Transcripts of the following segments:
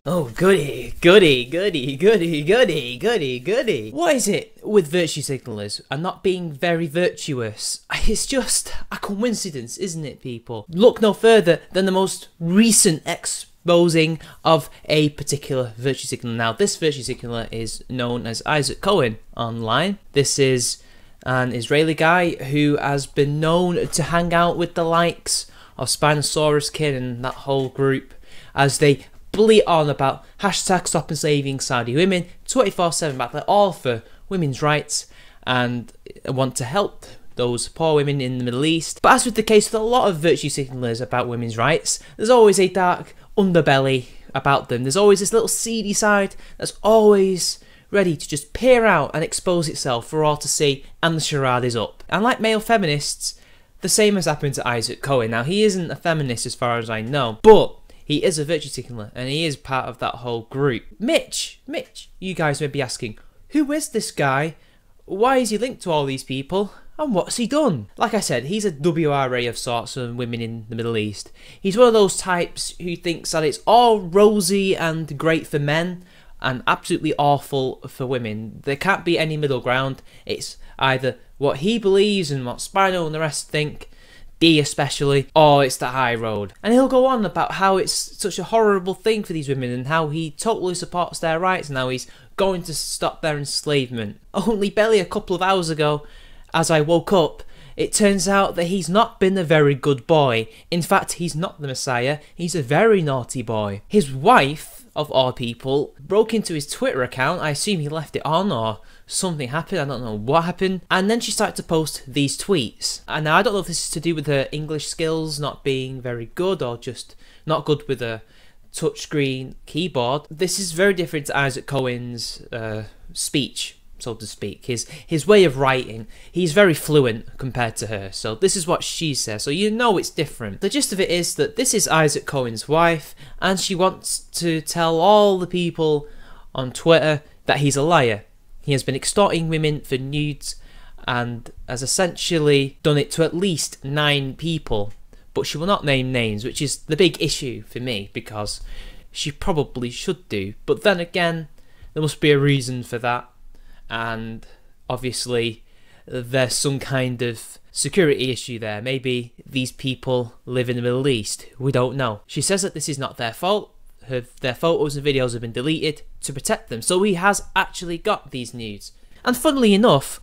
Oh, goody, goody, goody, goody, goody, goody, goody. What is it with virtue signalers and not being very virtuous? It's just a coincidence, isn't it, people? Look no further than the most recent exposing of a particular virtue signaler. Now, this virtue signaler is known as Isaac Cohen online. This is an Israeli guy who has been known to hang out with the likes of Spinosaurus Kid and that whole group as they bleat on about hashtag stop enslaving Saudi women 24/7, but they're all for women's rights and want to help those poor women in the Middle East. But as with the case with a lot of virtue signalers about women's rights, there's always a dark underbelly about them. There's always this little seedy side that's always ready to just peer out and expose itself for all to see, and the charade is up. And like male feminists, the same has happened to Isaac Cohen. Now, he isn't a feminist as far as I know, but he is a virtue signaler, and he is part of that whole group. Mitch, you guys may be asking, who is this guy? Why is he linked to all these people? And what's he done? Like I said, he's a WRA of sorts of women in the Middle East. He's one of those types who thinks that it's all rosy and great for men and absolutely awful for women. There can't be any middle ground. It's either what he believes and what Spino and the rest think, D especially, or it's the high road. And he'll go on about how it's such a horrible thing for these women and how he totally supports their rights and how he's going to stop their enslavement. Only barely a couple of hours ago, as I woke up, it turns out that he's not been a very good boy. In fact, he's not the Messiah, he's a very naughty boy. His wife, of all people, broke into his Twitter account. I assume he left it on or something happened, I don't know what happened, and then she started to post these tweets. And now I don't know if this is to do with her English skills not being very good or just not good with a touchscreen keyboard. This is very different to Isaac Cohen's speech, so to speak. His way of writing, he's very fluent compared to her. So this is what she says, so you know it's different. The gist of it is that this is Isaac Cohen's wife, and she wants to tell all the people on Twitter that he's a liar. He has been extorting women for nudes and has essentially done it to at least 9 people. But she will not name names, which is the big issue for me, because she probably should do. But then again, there must be a reason for that. And obviously, there's some kind of security issue there. Maybe these people live in the Middle East. We don't know. She says that this is not their fault. Their photos and videos have been deleted to protect them. So he has actually got these nudes. And funnily enough,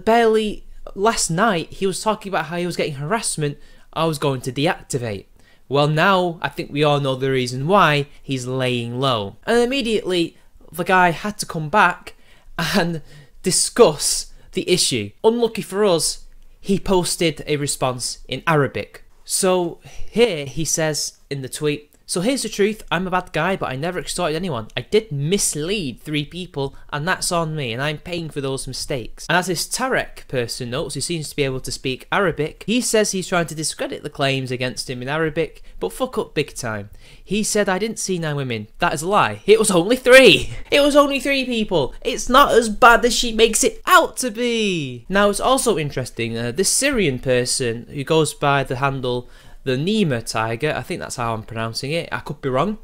barely last night, he was talking about how he was getting harassment I was going to deactivate. Well, now I think we all know the reason why. He's laying low. And immediately, the guy had to come back and discuss the issue. Unlucky for us, he posted a response in Arabic. So here he says in the tweet, "So here's the truth, I'm a bad guy, but I never extorted anyone. I did mislead 3 people, and that's on me, and I'm paying for those mistakes." And as this Tarek person notes, who seems to be able to speak Arabic, he says he's trying to discredit the claims against him in Arabic, but fuck up big time. He said, "I didn't see 9 women. That is a lie. It was only 3. It was only 3 people. It's not as bad as she makes it out to be." Now, it's also interesting, this Syrian person who goes by the handle the Nima Tiger, I think that's how I'm pronouncing it, I could be wrong,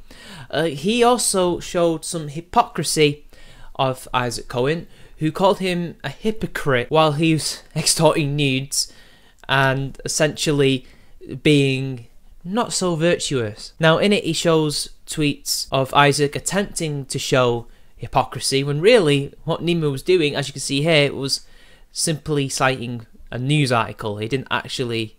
he also showed some hypocrisy of Isaac Cohen, who called him a hypocrite while he was extorting nudes and essentially being not so virtuous. Now in it he shows tweets of Isaac attempting to show hypocrisy when really what Nima was doing, as you can see here, was simply citing a news article. He didn't actually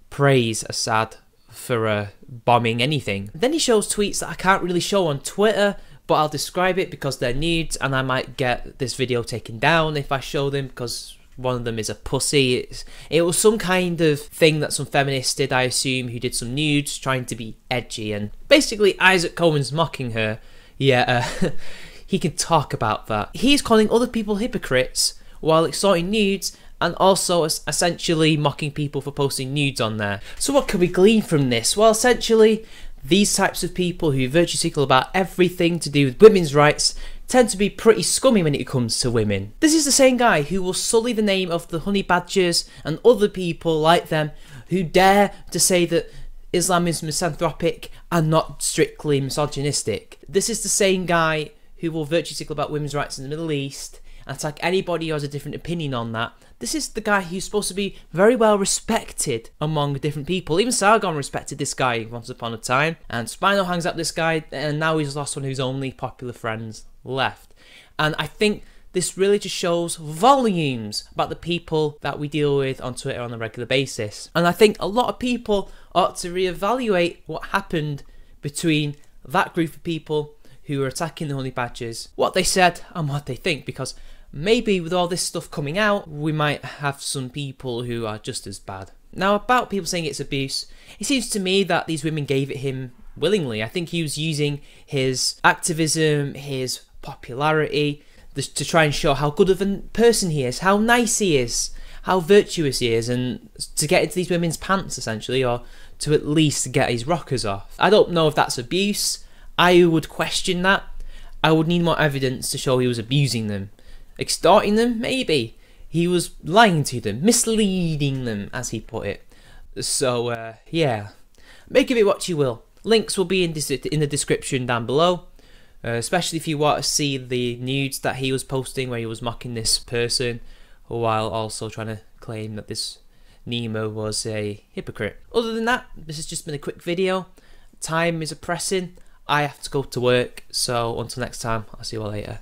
praise Assad for bombing anything. Then he shows tweets that I can't really show on Twitter, but I'll describe it because they're nudes and I might get this video taken down if I show them because one of them is a pussy. It was some kind of thing that some feminists did, I assume, who did some nudes trying to be edgy, and basically Isaac Cohen's mocking her. Yeah, he can talk about that. He's calling other people hypocrites while extorting nudes and also essentially mocking people for posting nudes on there. So what can we glean from this? Well, essentially, these types of people who virtue signal about everything to do with women's rights tend to be pretty scummy when it comes to women. This is the same guy who will sully the name of the honey badgers and other people like them who dare to say that Islam is misanthropic and not strictly misogynistic. This is the same guy who will virtue signal about women's rights in the Middle East and attack anybody who has a different opinion on that. This is the guy who's supposed to be very well respected among different people. Even Sargon respected this guy once upon a time, and Spino hangs up this guy, and now he's lost one of his only popular friends left. And I think this really just shows volumes about the people that we deal with on Twitter on a regular basis. And I think a lot of people ought to reevaluate what happened between that group of people who were attacking the honey badgers, what they said and what they think, because maybe with all this stuff coming out, we might have some people who are just as bad. Now, about people saying it's abuse, it seems to me that these women gave it him willingly. I think he was using his activism, his popularity, to try and show how good of a person he is, how nice he is, how virtuous he is, and to get into these women's pants, essentially, or to at least get his rockers off. I don't know if that's abuse. I would question that. I would need more evidence to show he was abusing them. Extorting them? Maybe. He was lying to them, misleading them, as he put it. So, yeah. Make of it what you will. Links will be in the description down below. Especially if you want to see the nudes that he was posting where he was mocking this person while also trying to claim that this Nemo was a hypocrite. Other than that, this has just been a quick video. Time is pressing. I have to go to work, so until next time, I'll see you all later.